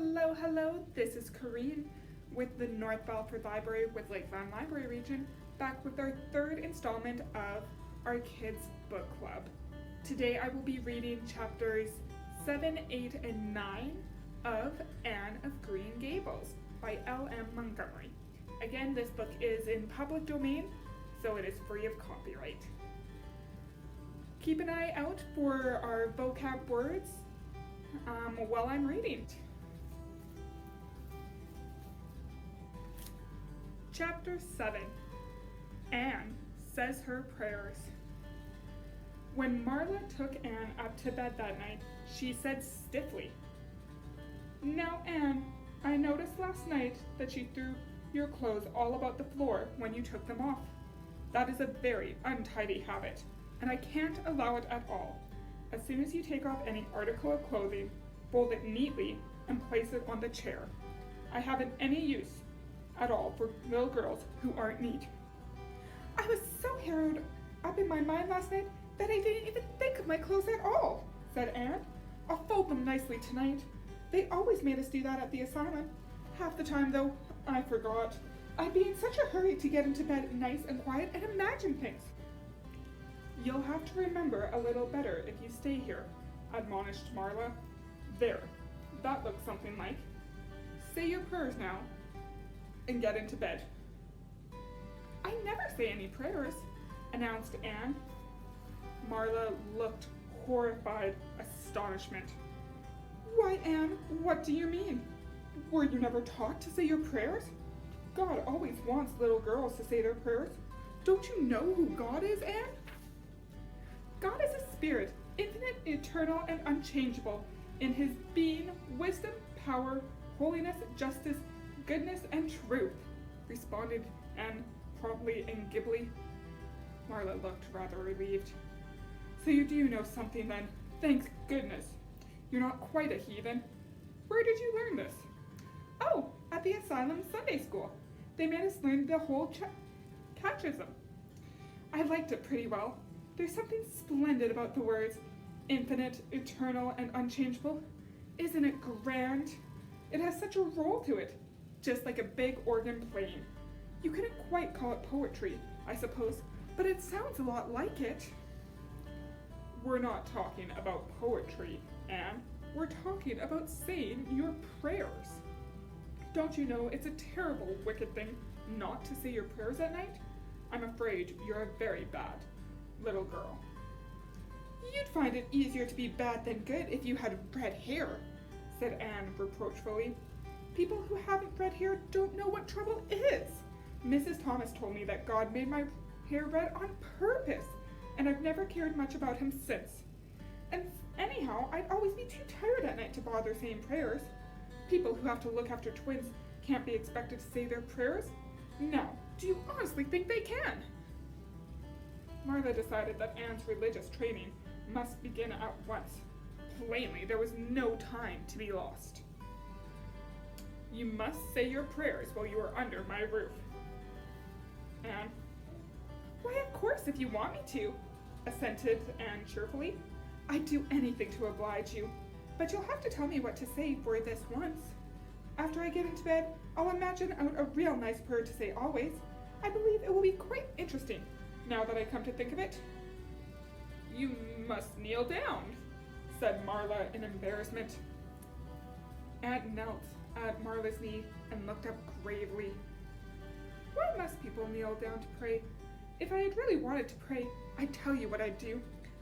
Hello, hello, this is Corrine with the North Balford Library with Lakeland Library Region, back with our third installment of our Kids Book Club. Today I will be reading chapters 7, 8, and 9 of Anne of Green Gables by L.M. Montgomery. Again, this book is in public domain, so it is free of copyright. Keep an eye out for our vocab words while I'm reading. Chapter 7. Anne says her prayers. When Marla took Anne up to bed that night, she said stiffly, "Now, Anne, I noticed last night that you threw your clothes all about the floor when you took them off. That is a very untidy habit, and I can't allow it at all. As soon as you take off any article of clothing, fold it neatly and place it on the chair. I haven't any use at all for little girls who aren't neat." "I was so harrowed up in my mind last night that I didn't even think of my clothes at all," said Anne. "I'll fold them nicely tonight. They always made us do that at the asylum. Half the time, though, I forgot. I'd be in such a hurry to get into bed nice and quiet and imagine things." "You'll have to remember a little better if you stay here," admonished Marla. "There, that looks something like. Say your prayers now and get into bed." "I never say any prayers," announced Anne. Marla looked horrified astonishment. "Why, Anne, what do you mean? Were you never taught to say your prayers? God always wants little girls to say their prayers. Don't you know who God is, Anne? God is a spirit, infinite, eternal, and unchangeable in his being, wisdom, power, holiness, justice, goodness, and truth," responded Anne promptly and glibly. Marla looked rather relieved. "So you do know something then, thank goodness. You're not quite a heathen. Where did you learn this?" "Oh, at the Asylum Sunday School. They made us learn the whole catechism. I liked it pretty well. There's something splendid about the words infinite, eternal, and unchangeable. Isn't it grand? It has such a roll to it, just like a big organ playing. You couldn't quite call it poetry, I suppose, but it sounds a lot like it." "We're not talking about poetry, Anne. We're talking about saying your prayers. Don't you know it's a terrible, wicked thing not to say your prayers at night? I'm afraid you're a very bad little girl." "You'd find it easier to be bad than good if you had red hair," said Anne reproachfully. "People who haven't red hair don't know what trouble is. Mrs. Thomas told me that God made my hair red on purpose, and I've never cared much about him since. And anyhow, I'd always be too tired at night to bother saying prayers. People who have to look after twins can't be expected to say their prayers. Now, do you honestly think they can?" Marla decided that Anne's religious training must begin at once. Plainly, there was no time to be lost. "You must say your prayers while you are under my roof." "Anne?" "Why, of course, if you want me to," assented Anne cheerfully. "I'd do anything to oblige you, but you'll have to tell me what to say for this once. After I get into bed, I'll imagine out a real nice prayer to say always. I believe it will be quite interesting, now that I come to think of it." "You must kneel down," said Marla in embarrassment. Anne knelt at Marla's knee and looked up gravely. "Why must people kneel down to pray? If I had really wanted to pray, I'd tell you what I'd do.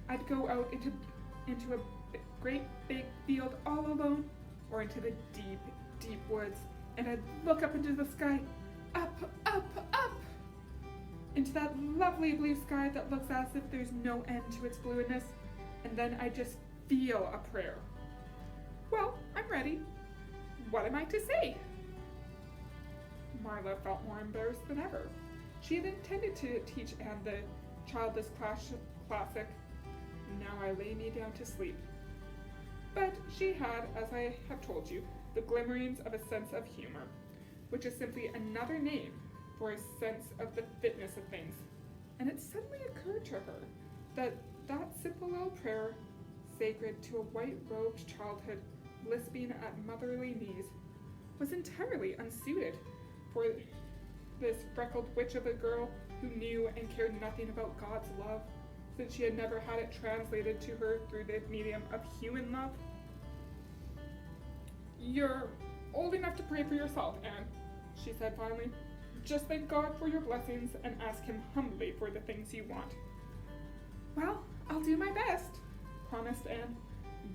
I'd go out into a great big field all alone, or into the deep, deep woods, and I'd look up into the sky, up, up, up, into that lovely blue sky that looks as if there's no end to its blueness, and then I'd just feel a prayer. Well, I'm ready. What am I to say?" Marla felt more embarrassed than ever. She had intended to teach Anne the childish classic, "Now I lay me down to sleep." But she had, as I have told you, the glimmerings of a sense of humor, which is simply another name for a sense of the fitness of things. And it suddenly occurred to her that that simple little prayer, sacred to a white-robed childhood, lisping at motherly knees, was entirely unsuited for this freckled witch of a girl who knew and cared nothing about God's love, since she had never had it translated to her through the medium of human love. "You're old enough to pray for yourself, Anne," she said finally. "Just thank God for your blessings and ask him humbly for the things you want." "Well, I'll do my best," promised Anne,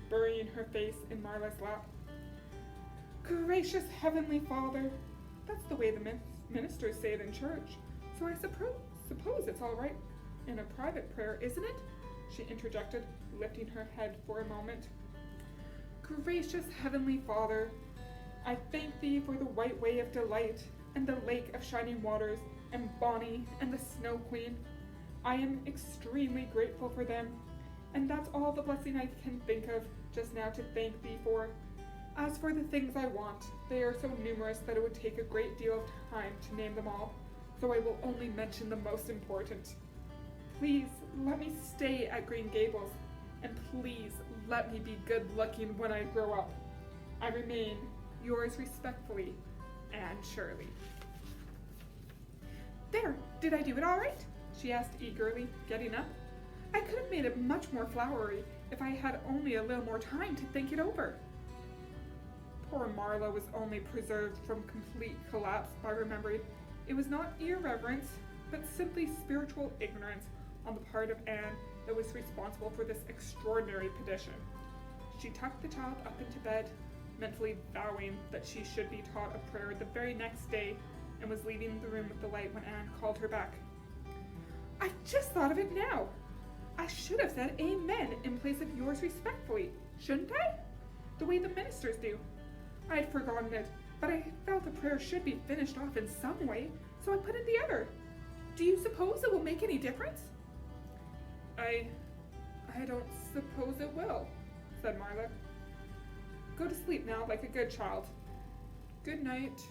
burying her face in Marla's lap. "Gracious Heavenly Father," that's the way the ministers say it in church, so I suppose it's all right in a private prayer, isn't it? She interjected, lifting her head for a moment. "Gracious Heavenly Father, I thank thee for the white way of delight, and the lake of shining waters, and Bonnie, and the Snow Queen. I am extremely grateful for them, and that's all the blessing I can think of just now to thank thee for. As for the things I want, they are so numerous that it would take a great deal of time to name them all, so I will only mention the most important. Please let me stay at Green Gables, and please let me be good looking when I grow up. I remain, yours respectfully, Anne Shirley." "There, did I do it all right?" she asked eagerly, getting up. "I could have made it much more flowery if I had only a little more time to think it over." Poor Marla was only preserved from complete collapse by remembering it was not irreverence, but simply spiritual ignorance on the part of Anne that was responsible for this extraordinary petition. She tucked the child up into bed, mentally vowing that she should be taught a prayer the very next day, and was leaving the room with the light when Anne called her back. "I just thought of it now. I should have said amen in place of yours respectfully, shouldn't I? The way the ministers do. I had forgotten it, but I felt the prayer should be finished off in some way, so I put in the other. Do you suppose it will make any difference?" I don't suppose it will," said Marla. "Go to sleep now like a good child. Good night."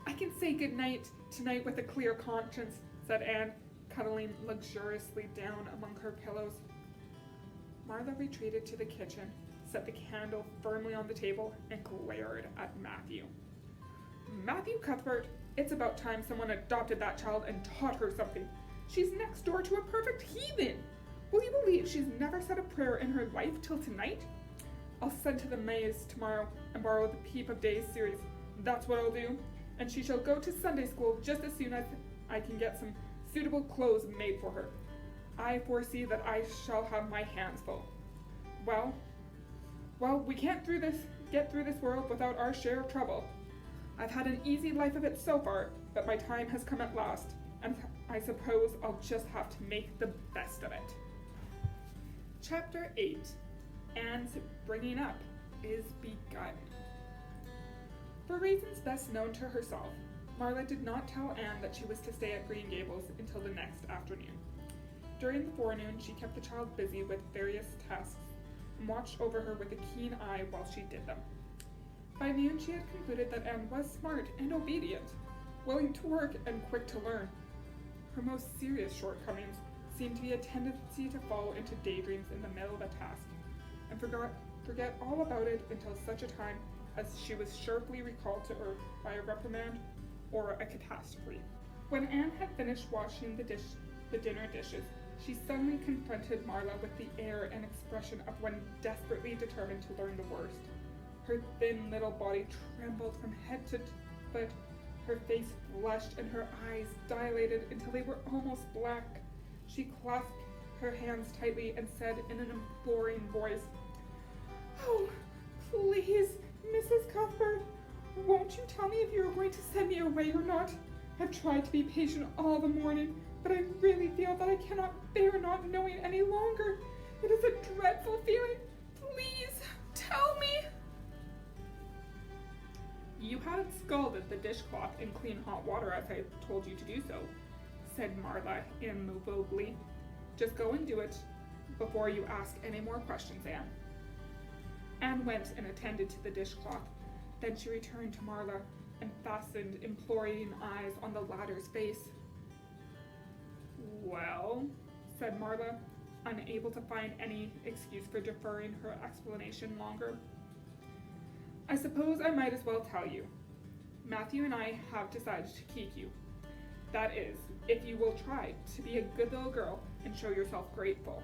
"I can say good night tonight with a clear conscience," said Anne, cuddling luxuriously down among her pillows. Marla retreated to the kitchen, set the candle firmly on the table, and glared at Matthew. "Matthew Cuthbert, it's about time someone adopted that child and taught her something. She's next door to a perfect heathen. Will you believe she's never said a prayer in her life till tonight? I'll send to the Mays tomorrow and borrow the Peep of Days series. That's what I'll do. And she shall go to Sunday school just as soon as I can get some suitable clothes made for her. I foresee that I shall have my hands full. Well, we can't get through this world without our share of trouble. I've had an easy life of it so far, but my time has come at last, and I suppose I'll just have to make the best of it." Chapter 8. Anne's bringing up is begun. For reasons best known to herself, Marla did not tell Anne that she was to stay at Green Gables until the next afternoon. During the forenoon, she kept the child busy with various tasks and watched over her with a keen eye while she did them. By noon, she had concluded that Anne was smart and obedient, willing to work and quick to learn. Her most serious shortcomings seemed to be a tendency to fall into daydreams in the middle of a task, and forget all about it until such a time as she was sharply recalled to earth by a reprimand or a catastrophe. When Anne had finished washing the dinner dishes, she suddenly confronted Marla with the air and expression of one desperately determined to learn the worst. Her thin little body trembled from head to foot, her face flushed and her eyes dilated until they were almost black. She clasped her hands tightly and said in an imploring voice, "Oh, please, Mrs. Cuthbert, won't you tell me if you are going to send me away or not? I've tried to be patient all the morning, but I really feel that I cannot bear not knowing any longer. It is a dreadful feeling. Please, tell me." "You haven't scalded the dishcloth in clean hot water as I told you to do so," said Marla immovably. "Just go and do it before you ask any more questions, Anne." Anne went and attended to the dishcloth. Then she returned to Marla and fastened imploring eyes on the latter's face. "Well," said Marla, unable to find any excuse for deferring her explanation longer. I suppose I might as well tell you. Matthew and I have decided to keep you. That is, if you will try to be a good little girl and show yourself grateful.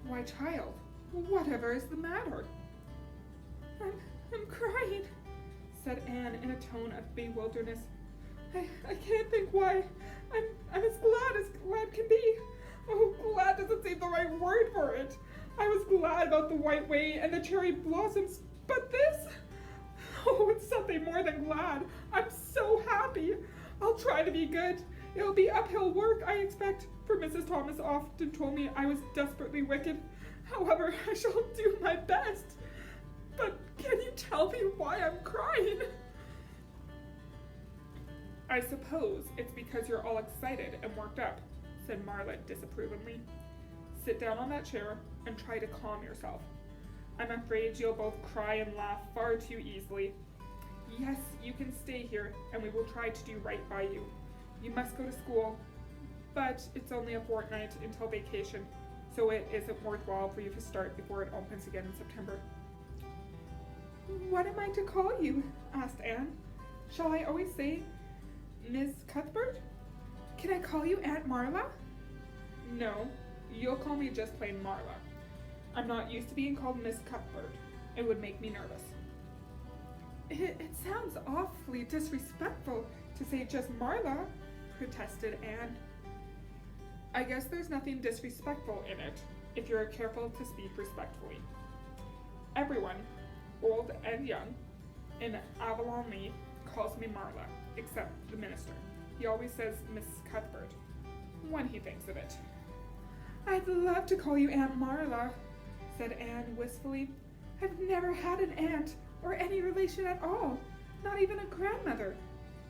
Why, child, whatever is the matter? I'm crying, said Anne in a tone of bewilderness. I can't think why. I'm as glad can be. Oh, glad doesn't seem the right word for it. I was glad about the white way and the cherry blossoms, but this? Oh, it's something more than glad. I'm so happy. I'll try to be good. It'll be uphill work, I expect, for Mrs. Thomas often told me I was desperately wicked. However, I shall do my best. But can you tell me why I'm crying? I suppose it's because you're all excited and worked up, said Marla disapprovingly. Sit down on that chair and try to calm yourself. I'm afraid you'll both cry and laugh far too easily. Yes, you can stay here, and we will try to do right by you. You must go to school, but it's only a fortnight until vacation, so it isn't worthwhile for you to start before it opens again in September. What am I to call you? Asked Anne. Shall I always say Miss Cuthbert? Can I call you Aunt Marla? No, you'll call me just plain Marla. I'm not used to being called Miss Cuthbert. It would make me nervous. It sounds awfully disrespectful to say just Marla, protested Anne. I guess there's nothing disrespectful in it, if you're careful to speak respectfully. Everyone, old and young, in Avonlea calls me Marla, except the minister. He always says Miss Cuthbert, when he thinks of it. I'd love to call you Aunt Marla, said Anne wistfully. I've never had an aunt or any relation at all, not even a grandmother.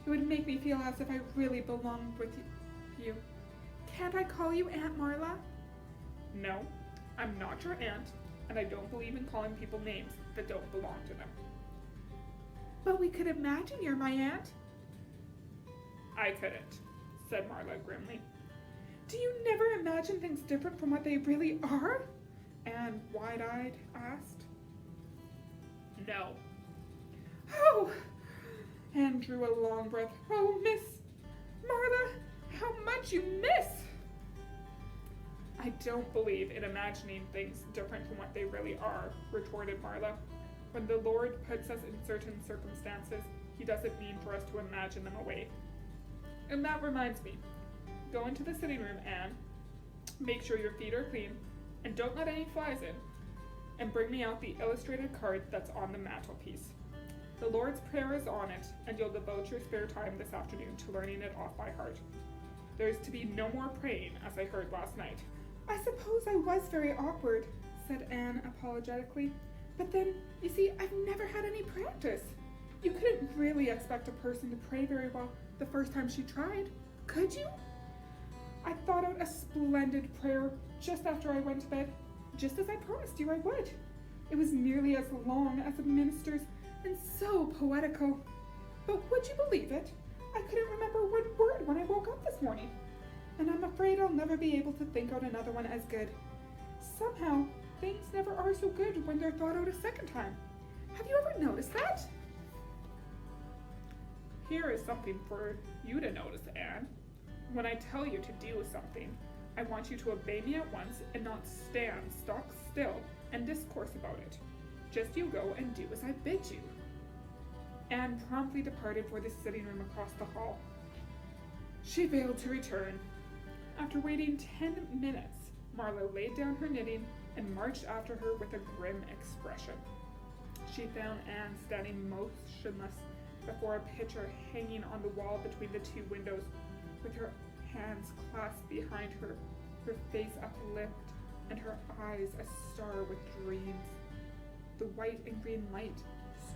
It would make me feel as if I really belonged with you. Can't I call you Aunt Marla? No, I'm not your aunt, and I don't believe in calling people names that don't belong to them. But we could imagine you're my aunt. I couldn't, said Marla grimly. Do you never imagine things different from what they really are? Anne, wide-eyed, asked. No. Oh! Anne drew a long breath. Oh, Miss Marla, how much you miss! I don't believe in imagining things different from what they really are, retorted Marla. When the Lord puts us in certain circumstances, he doesn't mean for us to imagine them away. And that reminds me, go into the sitting room, Anne. Make sure your feet are clean, and don't let any flies in. And bring me out the illustrated card that's on the mantelpiece. The Lord's Prayer is on it, and you'll devote your spare time this afternoon to learning it off by heart. There's to be no more praying, as I heard last night. I suppose I was very awkward, said Anne apologetically. But then, you see, I've never had any practice. You couldn't really expect a person to pray very well the first time she tried, could you? I thought out a splendid prayer just after I went to bed, just as I promised you I would. It was nearly as long as the minister's and so poetical. But would you believe it? I couldn't remember one word when I woke up this morning. And I'm afraid I'll never be able to think out another one as good. Somehow, things never are so good when they're thought out a second time. Have you ever noticed that? Here is something for you to notice, Anne. When I tell you to do something, I want you to obey me at once and not stand stock still and discourse about it. Just you go and do as I bid you. Anne promptly departed for the sitting room across the hall. She failed to return. After waiting 10 minutes, Marla laid down her knitting and marched after her with a grim expression. She found Anne standing motionless before a picture hanging on the wall between the two windows, with her hands clasped behind her, her face uplifted, and her eyes a star with dreams. The white and green light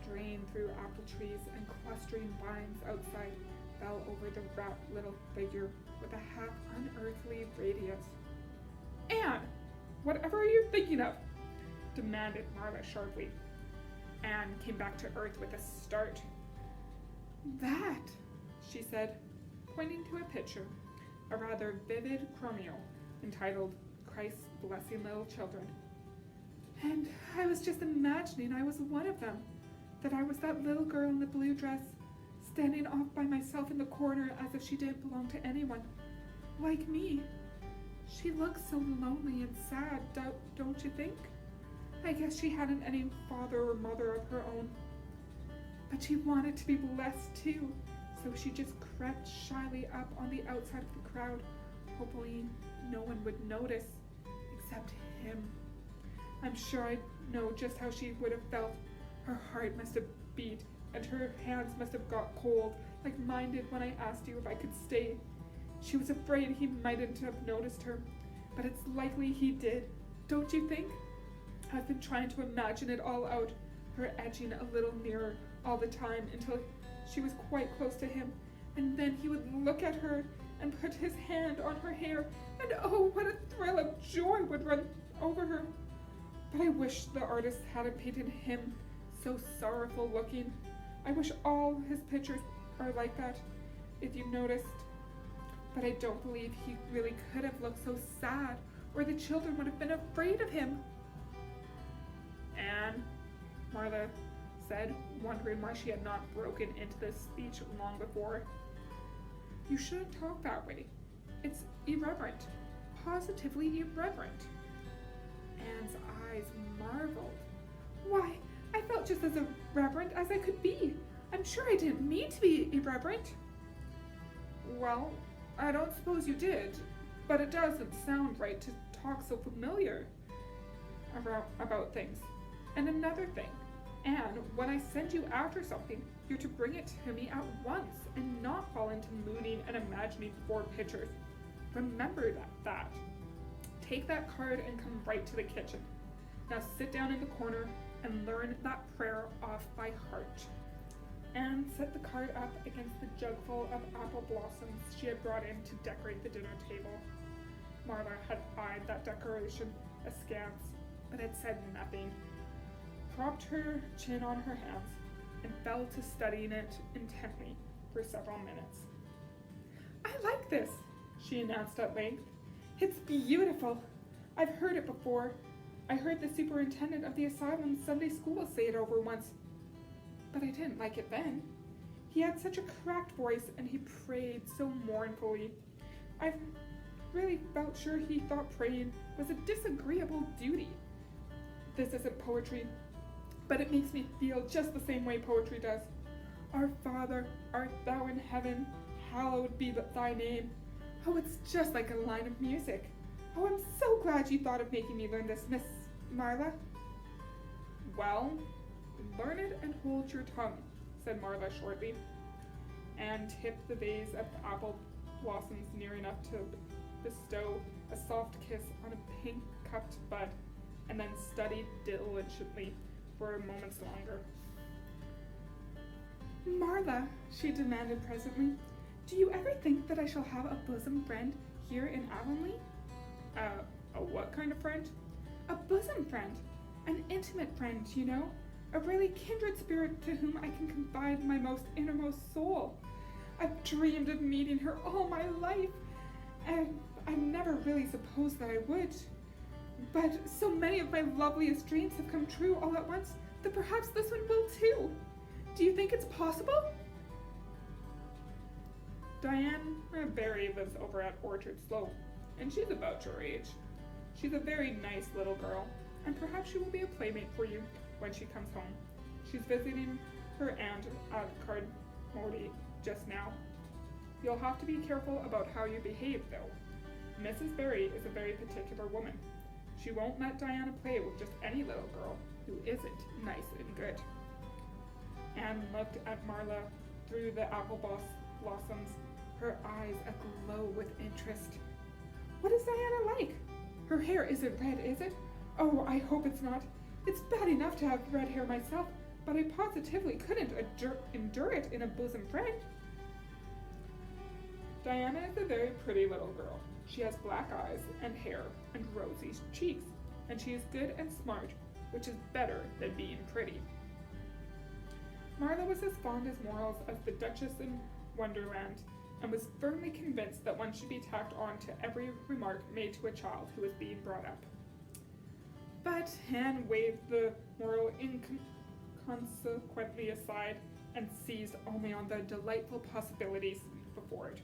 strained through apple trees and clustering vines outside fell over the wrapped little figure with a half-unearthly radiance. Anne, whatever are you thinking of? Demanded Marla sharply. Anne came back to earth with a start. That, she said, pointing to a picture, a rather vivid chromio entitled Christ's blessing little children. And I was just imagining I was one of them, that I was that little girl in the blue dress, standing off by myself in the corner as if she didn't belong to anyone. Like me. She looked so lonely and sad, don't you think? I guess she hadn't any father or mother of her own. But she wanted to be blessed too, so she just crept shyly up on the outside of the crowd, hoping no one would notice, except him. I'm sure I know just how she would have felt. Her heart must have beat, and her hands must have got cold, like mine did when I asked you if I could stay. She was afraid he mightn't have noticed her, but it's likely he did, don't you think? I've been trying to imagine it all out, her edging a little nearer all the time until she was quite close to him, and then he would look at her and put his hand on her hair, and oh, what a thrill of joy would run over her. But I wish the artist hadn't painted him so sorrowful looking. I wish all his pictures are like that, if you've noticed. But I don't believe he really could have looked so sad, or the children would have been afraid of him. Anne, Marla said, wondering why she had not broken into this speech long before. You shouldn't talk that way. It's irreverent. Positively irreverent. Anne's eyes marveled. Why, I felt just as irreverent as I could be. I'm sure I didn't mean to be irreverent. Well, I don't suppose you did, but it doesn't sound right to talk so familiar about things. And another thing, Anne, when I send you after something, you're to bring it to me at once and not fall into mooning and imagining 4 pictures. Remember that. Take that card and come right to the kitchen. Now sit down in the corner and learn that prayer off by heart. Anne set the card up against the jugful of apple blossoms she had brought in to decorate the dinner table. Marla had eyed that decoration askance, but had said nothing, propped her chin on her hands, and fell to studying it intently for several minutes. I like this, she announced at length. It's beautiful. I've heard it before. I heard the superintendent of the asylum Sunday school say it over once, but I didn't like it then. He had such a cracked voice and he prayed so mournfully. I really felt sure he thought praying was a disagreeable duty. This isn't poetry, but it makes me feel just the same way poetry does. Our Father, art thou in heaven, hallowed be thy name. Oh, it's just like a line of music. Oh, I'm so glad you thought of making me learn this, Miss Marla. Well, learn it and hold your tongue, said Marla shortly. Anne tipped the vase of apple blossoms near enough to bestow a soft kiss on a pink-cupped bud, and then studied diligently for moments longer. Marla, she demanded presently, do you ever think that I shall have a bosom friend here in Avonlea? A what kind of friend? A bosom friend. An intimate friend, you know. A really kindred spirit to whom I can confide my most innermost soul. I've dreamed of meeting her all my life, and I never really supposed that I would. But so many of my loveliest dreams have come true all at once that perhaps this one will too. Do you think it's possible? Diane Barry lives over at Orchard Slope, and she's about your age. She's a very nice little girl, and perhaps she will be a playmate for you when she comes home. She's visiting her aunt at Cardmody just now. You'll have to be careful about how you behave, though. Mrs. Barry is a very particular woman. She won't let Diana play with just any little girl who isn't nice and good. Anne looked at Marla through the apple blossoms, her eyes aglow with interest. What is Diana like? Her hair isn't red, is it? Oh, I hope it's not. It's bad enough to have red hair myself, but I positively couldn't endure it in a bosom friend. Diana is a very pretty little girl. She has black eyes and hair and rosy cheeks, and she is good and smart, which is better than being pretty. Marla was as fond of morals as the Duchess in Wonderland, and was firmly convinced that one should be tacked on to every remark made to a child who was being brought up. But Anne waved the moral inconsequently aside and seized only on the delightful possibilities before it.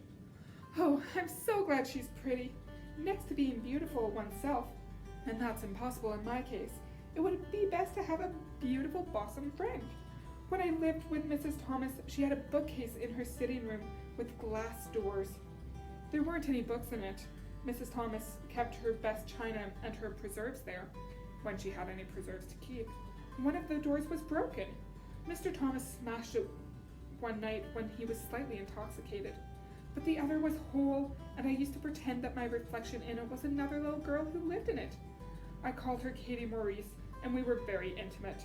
Oh, I'm so glad she's pretty. Next to being beautiful oneself, and that's impossible in my case, it would be best to have a beautiful bosom friend. When I lived with Mrs. Thomas, she had a bookcase in her sitting room with glass doors. There weren't any books in it. Mrs. Thomas kept her best china and her preserves there, when she had any preserves to keep. One of the doors was broken. Mr. Thomas smashed it one night when he was slightly intoxicated. But the other was whole, and I used to pretend that my reflection in it was another little girl who lived in it. I called her Katie Maurice, and we were very intimate.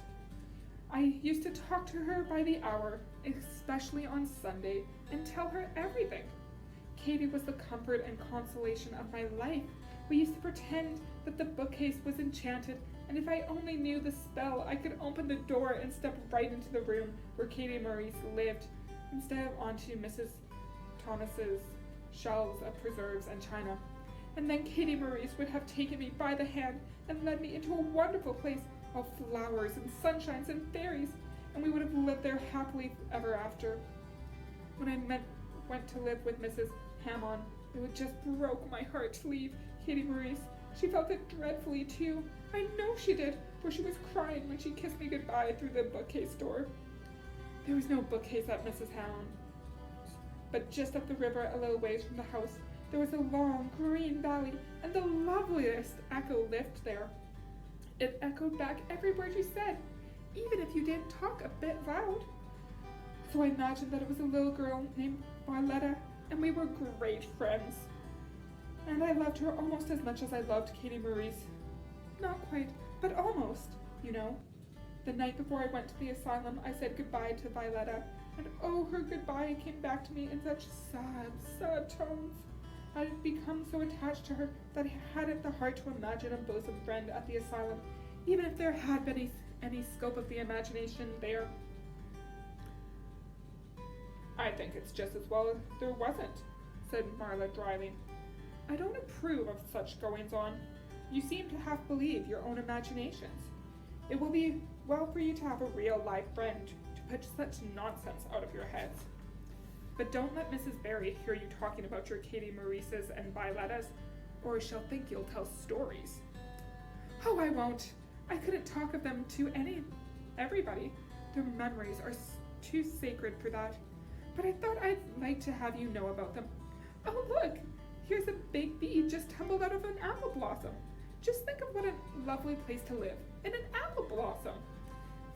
I used to talk to her by the hour, especially on Sunday, and tell her everything. Katie was the comfort and consolation of my life. We used to pretend that the bookcase was enchanted, and if I only knew the spell, I could open the door and step right into the room where Katie Maurice lived, instead of onto Mrs. Thomas's shelves of preserves and china. And then Katie Maurice would have taken me by the hand and led me into a wonderful place of flowers and sunshines and fairies, and we would have lived there happily ever after. When I went to live with Mrs. Hammond, it just broke my heart to leave Katie Maurice. She felt it dreadfully too. I know she did, for she was crying when she kissed me goodbye through the bookcase door. There was no bookcase at Mrs. Hammond, but just up the river a little ways from the house, there was a long green valley, and the loveliest echo lived there. It echoed back every word you said, even if you didn't talk a bit loud. So I imagined that it was a little girl named Violetta, and we were great friends. And I loved her almost as much as I loved Katie Maurice. Not quite, but almost, you know. The night before I went to the asylum, I said goodbye to Violetta, and oh, her goodbye came back to me in such sad, sad tones. I had become so attached to her that I hadn't the heart to imagine a bosom friend at the asylum, even if there had been any scope of the imagination there. I think it's just as well if there wasn't, said Marla dryly. I don't approve of such goings-on. You seem to half believe your own imaginations. It will be well for you to have a real live friend to put such nonsense out of your heads. But don't let Mrs. Barry hear you talking about your Katie Maurices and Violettas, or she'll think you'll tell stories. Oh, I won't. I couldn't talk of them to everybody. Their memories are too sacred for that. But I thought I'd like to have you know about them. Oh, look! Here's a big bee just tumbled out of an apple blossom. Just think of what a lovely place to live, in an apple blossom.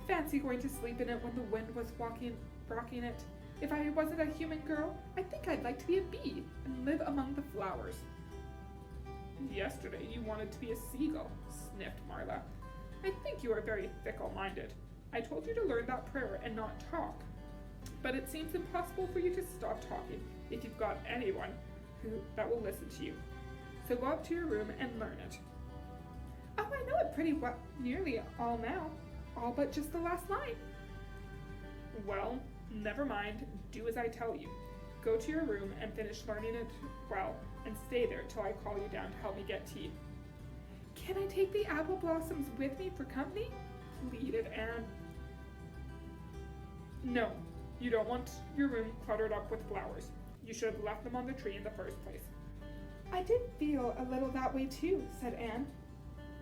Fancy going to sleep in it when the wind was rocking it. If I wasn't a human girl, I think I'd like to be a bee and live among the flowers. Yesterday you wanted to be a seagull, sniffed Marla. I think you are very fickle-minded. I told you to learn that prayer and not talk. But it seems impossible for you to stop talking if you've got anyone that will listen to you. So go up to your room and learn it. Oh, I know it pretty well, nearly all now. All but just the last line. Well, never mind, do as I tell you. Go to your room and finish learning it well, and stay there till I call you down to help me get tea. Can I take the apple blossoms with me for company? Pleaded Anne. No, you don't want your room cluttered up with flowers. You should have left them on the tree in the first place. I did feel a little that way too, said Anne.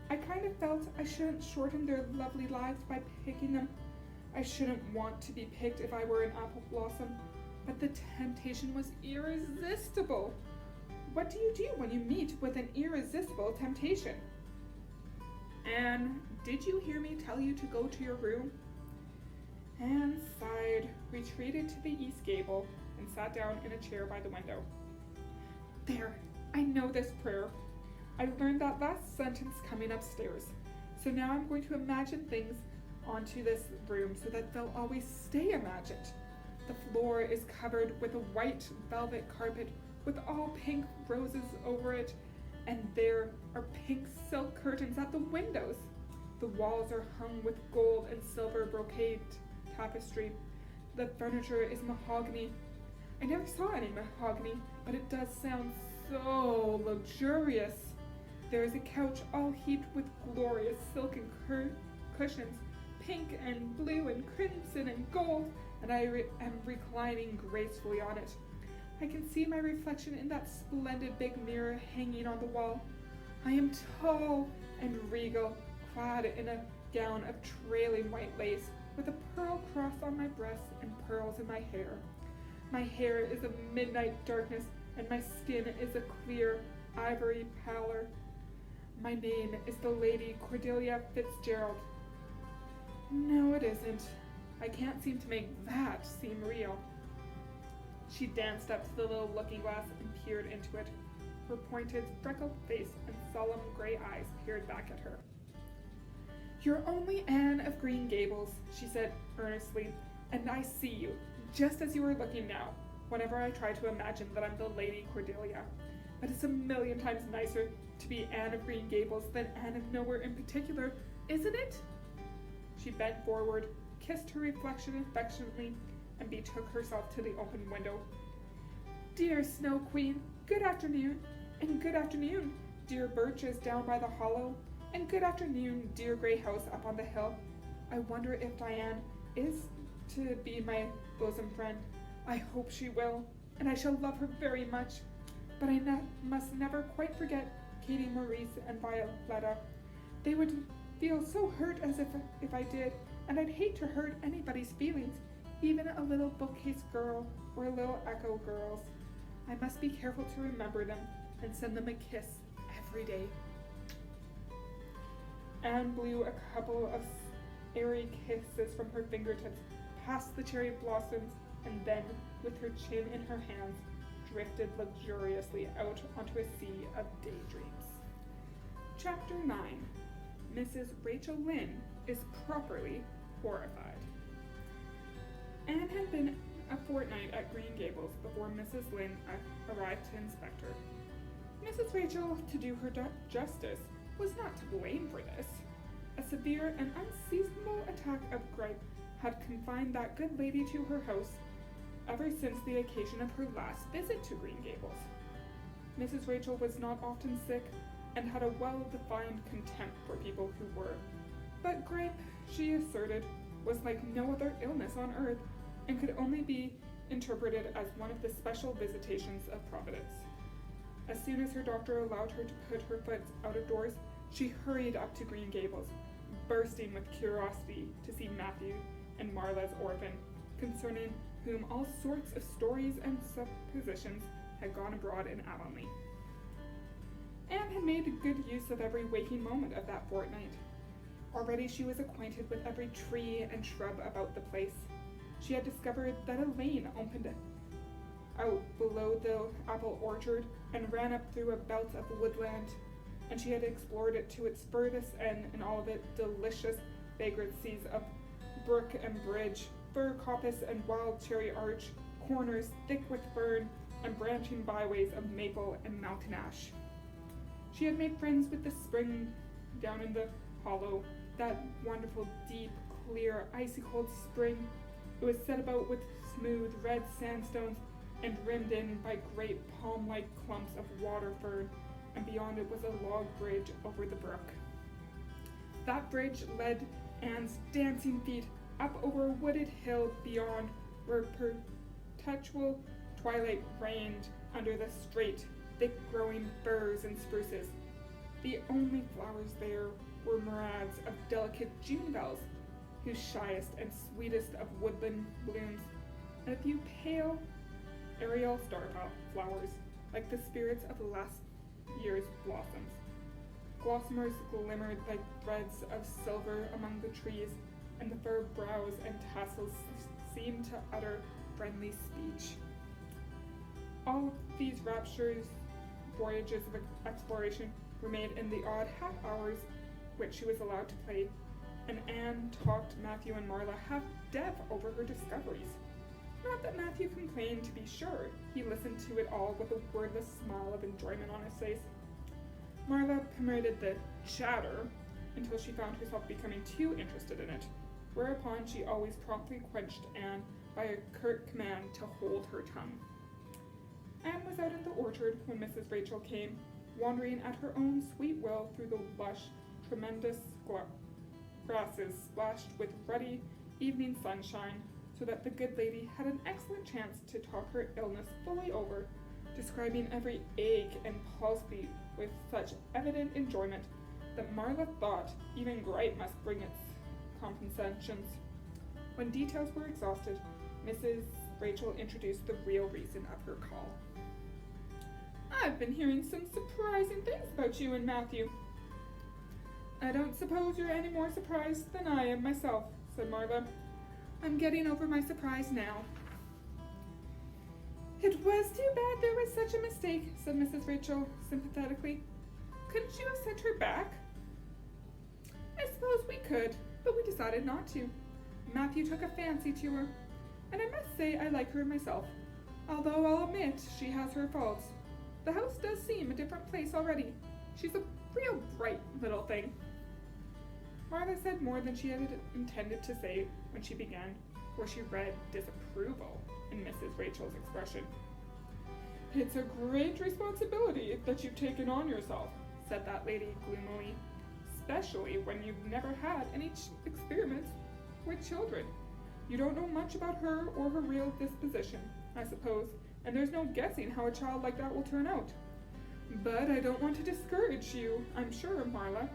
I kind of felt I shouldn't shorten their lovely lives by picking them. I shouldn't want to be picked if I were an apple blossom, but the temptation was irresistible. What do you do when you meet with an irresistible temptation? Anne, did you hear me tell you to go to your room? Anne sighed, retreated to the east gable, and sat down in a chair by the window. There, I know this prayer. I learned that last sentence coming upstairs, so now I'm going to imagine things onto this room so that they'll always stay imagined. The floor is covered with a white velvet carpet with all pink roses over it, and there are pink silk curtains at the windows. The walls are hung with gold and silver brocade tapestry. The furniture is mahogany. I never saw any mahogany, but it does sound so luxurious. There is a couch all heaped with glorious silken cushions, pink and blue and crimson and gold, and I am reclining gracefully on it. I can see my reflection in that splendid big mirror hanging on the wall. I am tall and regal, clad in a gown of trailing white lace, with a pearl cross on my breast and pearls in my hair. My hair is of midnight darkness, and my skin is a clear ivory pallor. My name is the Lady Cordelia Fitzgerald. No, it isn't. I can't seem to make that seem real. She danced up to the little looking glass and peered into it. Her pointed, freckled face and solemn gray eyes peered back at her. You're only Anne of Green Gables, she said earnestly, and I see you, just as you are looking now, whenever I try to imagine that I'm the Lady Cordelia. But it's a million times nicer to be Anne of Green Gables than Anne of Nowhere in particular, isn't it? She bent forward, kissed her reflection affectionately, and betook herself to the open window. Dear Snow Queen, good afternoon, and good afternoon, dear birches down by the hollow, and good afternoon, dear gray house up on the hill. I wonder if Diane is to be my bosom friend. I hope she will, and I shall love her very much. But I must never quite forget Katie Maurice and Violetta. They would feel so hurt as if I did, and I'd hate to hurt anybody's feelings, even a little bookcase girl or a little echo girl's. I must be careful to remember them and send them a kiss every day. Anne blew a couple of airy kisses from her fingertips past the cherry blossoms, and then, with her chin in her hands, drifted luxuriously out onto a sea of daydreams. Chapter 9. Mrs. Rachel Lynde is properly horrified. Anne had been a fortnight at Green Gables before Mrs. Lynde arrived to inspect her. Mrs. Rachel, to do her justice, was not to blame for this. A severe and unseasonable attack of grippe had confined that good lady to her house ever since the occasion of her last visit to Green Gables. Mrs. Rachel was not often sick and had a well-defined contempt for people who were. But grippe, she asserted, was like no other illness on earth and could only be interpreted as one of the special visitations of Providence. As soon as her doctor allowed her to put her foot out of doors, she hurried up to Green Gables, bursting with curiosity to see Matthew and Marla's orphan, concerning whom all sorts of stories and suppositions had gone abroad in Avonlea. Anne had made good use of every waking moment of that fortnight. Already she was acquainted with every tree and shrub about the place. She had discovered that a lane opened out below the apple orchard and ran up through a belt of woodland, and she had explored it to its furthest end in all of its delicious vagrancies of brook and bridge, fir coppice and wild cherry arch, corners thick with fern, and branching byways of maple and mountain ash. She had made friends with the spring down in the hollow, that wonderful, deep, clear, icy-cold spring. It was set about with smooth red sandstones and rimmed in by great palm-like clumps of water fern, and beyond it was a log bridge over the brook. That bridge led Anne's dancing feet up over a wooded hill beyond, where perpetual twilight reigned under the straight, thick-growing firs and spruces. The only flowers there were myriads of delicate June bells, whose shyest and sweetest of woodland blooms, and a few pale, aerial star flowers, like the spirits of last year's blossoms. Gossamers glimmered like threads of silver among the trees, and the fir boughs and tassels seemed to utter friendly speech. All these rapturous voyages of exploration were made in the odd half hours which she was allowed to play, and Anne talked Matthew and Marla half deaf over her discoveries. Not that Matthew complained, to be sure. He listened to it all with a wordless smile of enjoyment on his face. Marla permitted the chatter until she found herself becoming too interested in it. whereupon she always promptly quenched Anne by a curt command to hold her tongue. Anne was out in the orchard when Mrs. Rachel came, wandering at her own sweet will through the lush, tremendous grasses splashed with ruddy evening sunshine, so that the good lady had an excellent chance to talk her illness fully over, describing every ache and pulse beat with such evident enjoyment that Marla thought even gripe must bring its compensations. When details were exhausted, Mrs. Rachel introduced the real reason of her call. "I've been hearing some surprising things about you and Matthew." "I don't suppose you're any more surprised than I am myself," said Marla. "I'm getting over my surprise now." "It was too bad there was such a mistake," said Mrs. Rachel sympathetically. "Couldn't you have sent her back?" "I suppose we could, but we decided not to. Matthew took a fancy to her, and I must say I like her myself, although I'll admit she has her faults. The house does seem a different place already. She's a real bright little thing." Martha said more than she had intended to say when she began, for she read disapproval in Mrs. Rachel's expression. "It's a great responsibility that you've taken on yourself," said that lady gloomily, "especially when you've never had any experiments with children. You don't know much about her or her real disposition, I suppose, and there's no guessing how a child like that will turn out. But I don't want to discourage you, I'm sure, Marla."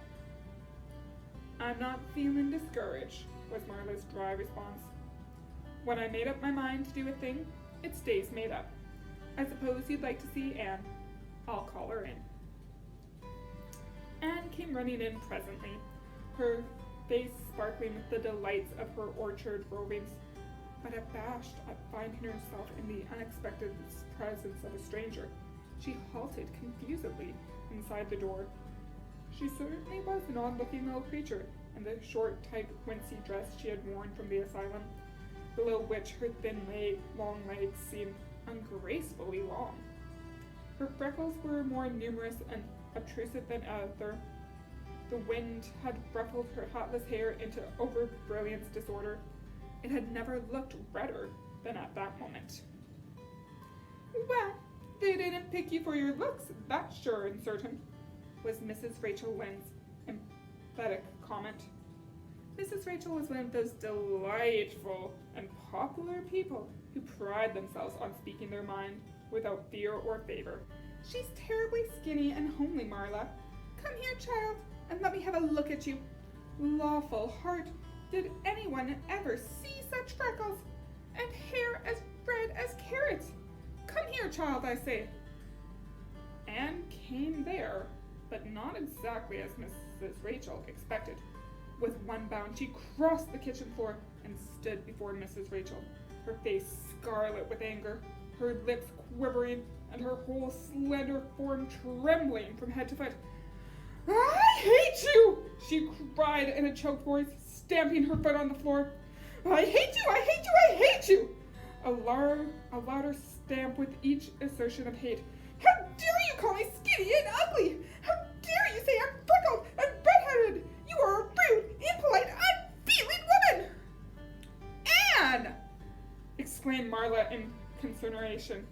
"I'm not feeling discouraged," was Marla's dry response. "When I made up my mind to do a thing, it stays made up. I suppose you'd like to see Anne. I'll call her in." Anne came running in presently, her face sparkling with the delights of her orchard rovings, but abashed at finding herself in the unexpected presence of a stranger. She halted confusedly inside the door. She certainly was an odd-looking little creature, in the short, tight, wincey dress she had worn from the asylum, below which her thin, long legs seemed ungracefully long. Her freckles were more numerous and obtrusive than ever. The wind had ruffled her hatless hair into over-brilliant disorder. It had never looked redder than at that moment. "Well, they didn't pick you for your looks, that's sure and certain," was Mrs. Rachel Lynde's emphatic comment. Mrs. Rachel was one of those delightful and popular people who pride themselves on speaking their mind without fear or favor. "She's terribly skinny and homely, Marla. Come here, child, and let me have a look at you. Lawful heart, did anyone ever see such freckles? And hair as red as carrots? Come here, child, I say." Anne came there, but not exactly as Mrs. Rachel expected. With one bound, she crossed the kitchen floor and stood before Mrs. Rachel, her face scarlet with anger, her lips quivering, and her whole slender form trembling from head to foot. "I hate you!" she cried in a choked voice, stamping her foot on the floor. "I hate you! I hate you! I hate you!" A louder stamp with each assertion of hate. "How dare you call me skinny and ugly? How dare you say I'm freckled and red-headed? You are a rude, impolite, unfeeling woman!" "Anne!" exclaimed Marla in consternation.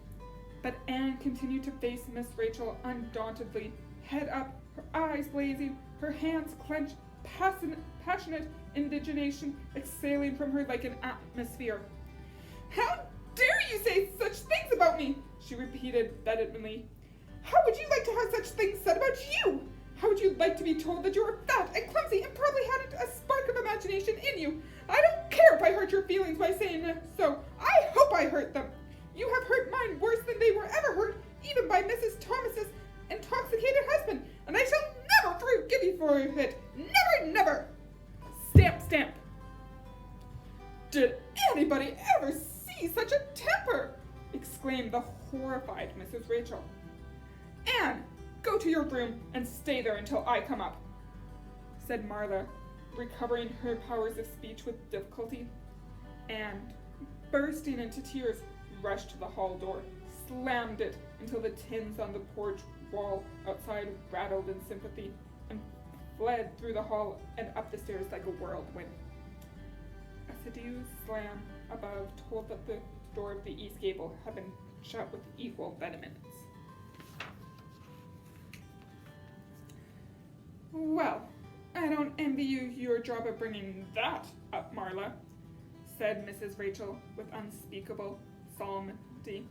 But Anne continued to face Miss Rachel undauntedly, head up, her eyes blazing, her hands clenched, passionate indignation exhaling from her like an atmosphere. "How dare you say such things about me?" she repeated vehemently. "How would you like to have such things said about you? How would you like to be told that you are fat and clumsy and probably hadn't a spark of imagination in you? I don't care if I hurt your feelings by saying so. I hope I hurt them. You have hurt mine worse than they were ever hurt, even by Mrs. Thomas's intoxicated husband, and I shall never forgive you for it. Never, never!" Stamp, stamp. "Did anybody ever see such a temper?" exclaimed the horrified Mrs. Rachel. "Anne, go to your room and stay there until I come up," said Marla, recovering her powers of speech with difficulty. Anne, bursting into tears, rushed to the hall door, slammed it until the tins on the porch wall outside rattled in sympathy, and fled through the hall and up the stairs like a whirlwind. subdued slam above told that the door of the east gable had been shut with equal vehemence. "Well, I don't envy you your job of bringing that up, Marla," said Mrs. Rachel with unspeakable solemnity.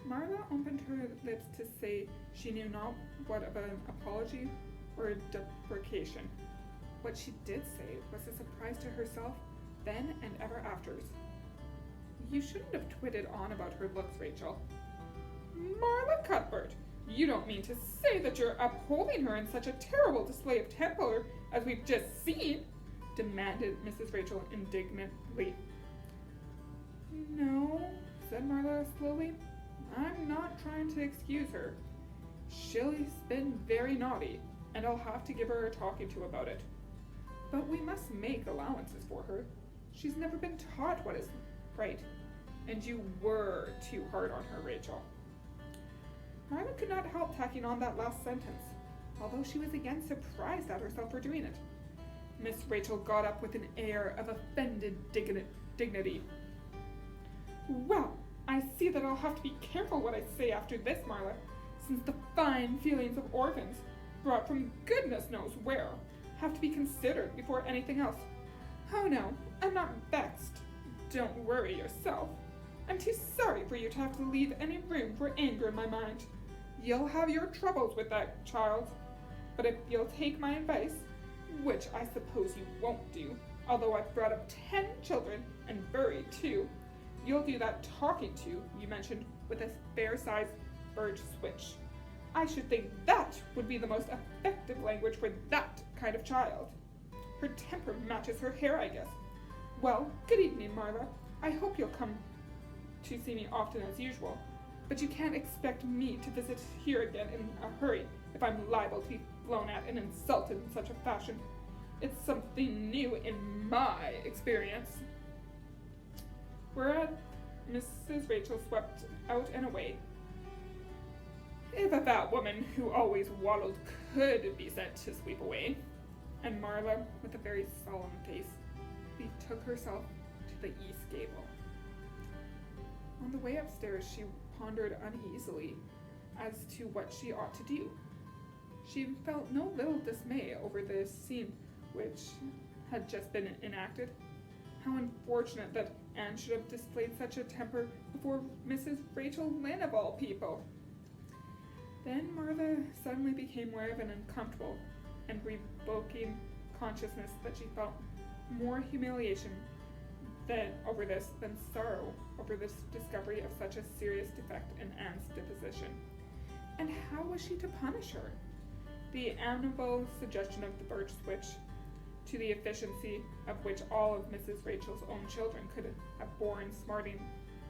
Marla opened her lips to say she knew not what of an apology or a deprecation. What she did say was a surprise to herself then and ever afters. "You shouldn't have twitted on about her looks, Rachel." "Marla Cuthbert, you don't mean to say that you're upholding her in such a terrible display of temper as we've just seen?" demanded Mrs. Rachel indignantly. "No," said Marla slowly. "I'm not trying to excuse her. She's been very naughty, and I'll have to give her a talking to about it. But we must make allowances for her. She's never been taught what is right, and you were too hard on her, Rachel." Marla could not help tacking on that last sentence, although she was again surprised at herself for doing it. Miss Rachel got up with an air of offended dignity. "Well, I see that I'll have to be careful what I say after this, Marla, since the fine feelings of orphans, brought from goodness knows where, have to be considered before anything else. Oh no, I'm not vexed. Don't worry yourself. I'm too sorry for you to have to leave any room for anger in my mind. You'll have your troubles with that child, but if you'll take my advice, which I suppose you won't do, although I've brought up 10 children and buried 2, you'll do that talking to you mentioned with a fair-sized birch switch. I should think that would be the most effective language for that kind of child. Her temper matches her hair, I guess. Well, good evening, Marla. I hope you'll come to see me often as usual, but you can't expect me to visit here again in a hurry if I'm liable to be blown at and insulted in such a fashion. It's something new in my experience." Whereat Mrs. Rachel swept out and away. "If a fat woman who always waddled could be sent to sweep away," and Marla, with a very solemn face, betook herself to the east gable. On the way upstairs, she pondered uneasily as to what she ought to do. She felt no little dismay over the scene which had just been enacted. How unfortunate that Anne should have displayed such a temper before Mrs. Rachel Lynde of all people. Then Martha suddenly became aware of an uncomfortable and revoking consciousness that she felt more humiliation over this than sorrow over this discovery of such a serious defect in Anne's disposition. And how was she to punish her? The amiable suggestion of the birch switch, to the efficiency of which all of Mrs. Rachel's own children could have borne smarting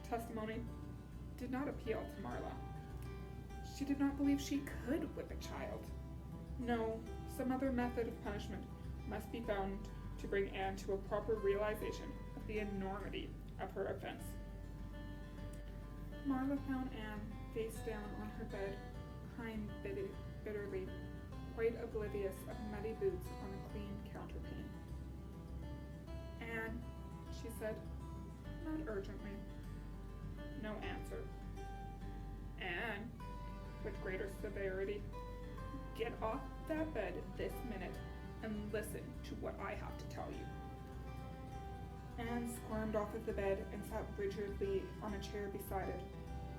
testimony, did not appeal to Marla. She did not believe she could whip a child. No, some other method of punishment must be found to bring Anne to a proper realization of the enormity of her offense. Marla found Anne face down on her bed, crying bitterly, quite oblivious of muddy boots on a clean counterpane. "Anne," she said, not urgently. No answer. "Anne," with greater severity, "get off that bed this minute and listen to what I have to tell you." Anne squirmed off of the bed and sat rigidly on a chair beside it,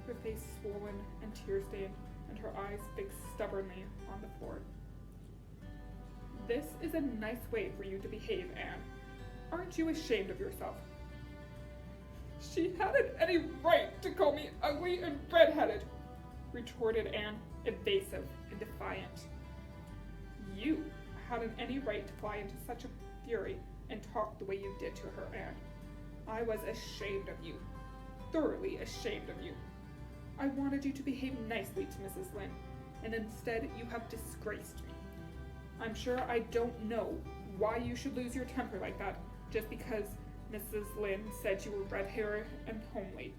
her face swollen and tear-stained, and her eyes fixed stubbornly on the floor. "This is a nice way for you to behave, Anne. Aren't you ashamed of yourself?" "She hadn't any right to call me ugly and red-headed," retorted Anne, evasive and defiant. "You hadn't any right to fly into such a fury and talk the way you did to her, Anne. I was ashamed of you, thoroughly ashamed of you. I wanted you to behave nicely to Mrs. Lynde, and instead you have disgraced me. I'm sure I don't know why you should lose your temper like that just because Mrs. Lynde said you were red-haired and homely.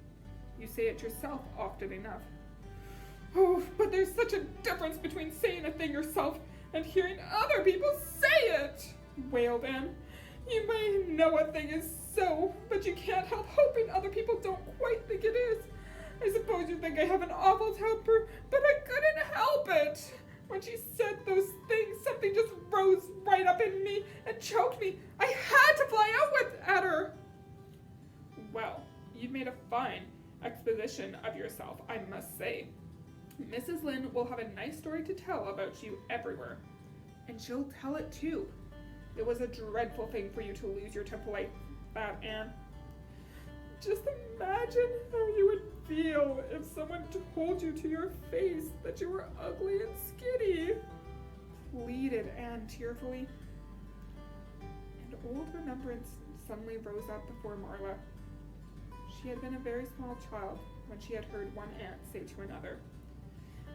You say it yourself often enough." "Oh, but there's such a difference between saying a thing yourself and hearing other people say it," wailed Anne. You may know a thing is so, but you can't help hoping other people don't quite think it is. I suppose you think I have an awful temper, but I couldn't help it. When she said those things, something just rose right up in me and choked me. I had to fly out at her. Well, you've made a fine exposition of yourself, I must say. Mrs. Lynde will have a nice story to tell about you everywhere. And she'll tell it too. It was a dreadful thing for you to lose your temper like that, Anne. Just imagine how you would feel if someone told you to your face that you were ugly and skinny, pleaded Anne tearfully. An old remembrance suddenly rose up before Marla. She had been a very small child when she had heard one aunt say to another,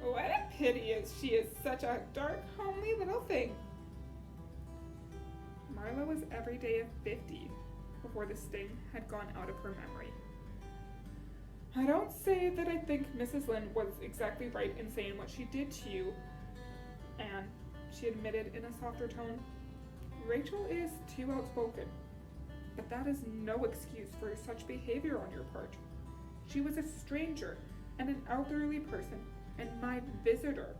"What a pity she is such a dark, homely little thing." Marla was every day of 50 before the sting had gone out of her memory. I don't say that I think Mrs. Lynde was exactly right in saying what she did to you, Anne, she admitted in a softer tone. Rachel is too outspoken, but that is no excuse for such behavior on your part. She was a stranger and an elderly person and my visitor.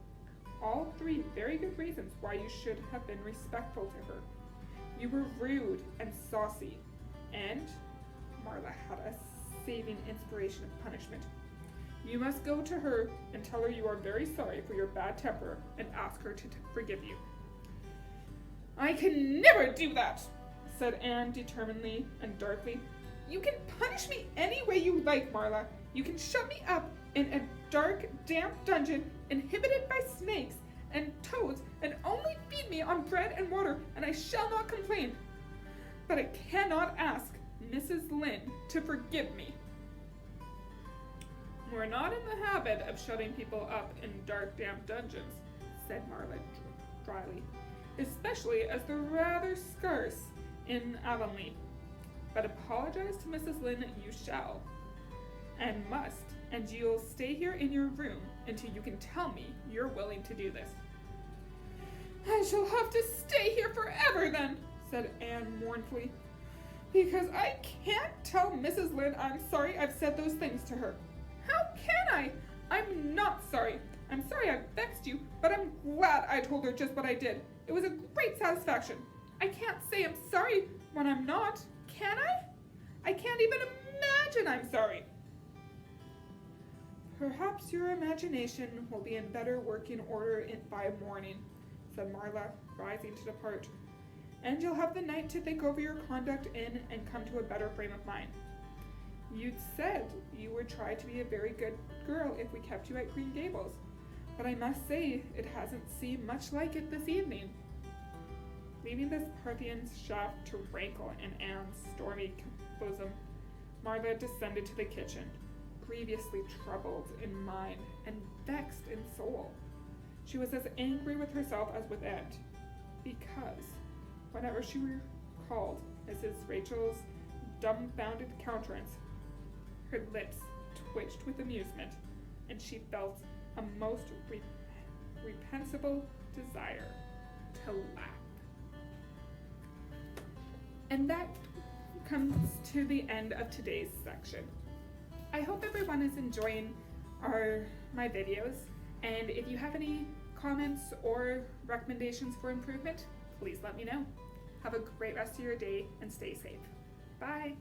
All three very good reasons why you should have been respectful to her. You were rude and saucy, and Marla had a saving inspiration of punishment. You must go to her and tell her you are very sorry for your bad temper and ask her to forgive you. I can never do that, said Anne determinedly and darkly. You can punish me any way you like, Marla. You can shut me up in a dark, damp dungeon inhabited by snakes and toads and only feed me on bread and water, and I shall not complain. But I cannot ask Mrs. Lynde to forgive me. We're not in the habit of shutting people up in dark, damp dungeons, said Marla dryly, especially as they're rather scarce in Avonlea. But apologize to Mrs. Lynde you shall, and must, and you'll stay here in your room until you can tell me you're willing to do this. I shall have to stay here forever then, said Anne mournfully, because I can't tell Mrs. Lynde I'm sorry I've said those things to her. How can I? I'm not sorry. I'm sorry I vexed you, but I'm glad I told her just what I did. It was a great satisfaction. I can't say I'm sorry when I'm not, can I? I can't even imagine I'm sorry. Perhaps your imagination will be in better working order by morning, said Marla, rising to depart, and you'll have the night to think over your conduct in and come to a better frame of mind. You'd said you would try to be a very good girl if we kept you at Green Gables, but I must say it hasn't seemed much like it this evening. Leaving this Parthian shaft to rankle in Anne's stormy bosom, Marla descended to the kitchen, grievously troubled in mind and vexed in soul. She was as angry with herself as with Aunt, because whenever she recalled Mrs. Rachel's dumbfounded countenance, her lips twitched with amusement, and she felt a most reprehensible desire to laugh. And that comes to the end of today's section. I hope everyone is enjoying my videos, and if you have any comments or recommendations for improvement, please let me know. Have a great rest of your day and stay safe. Bye!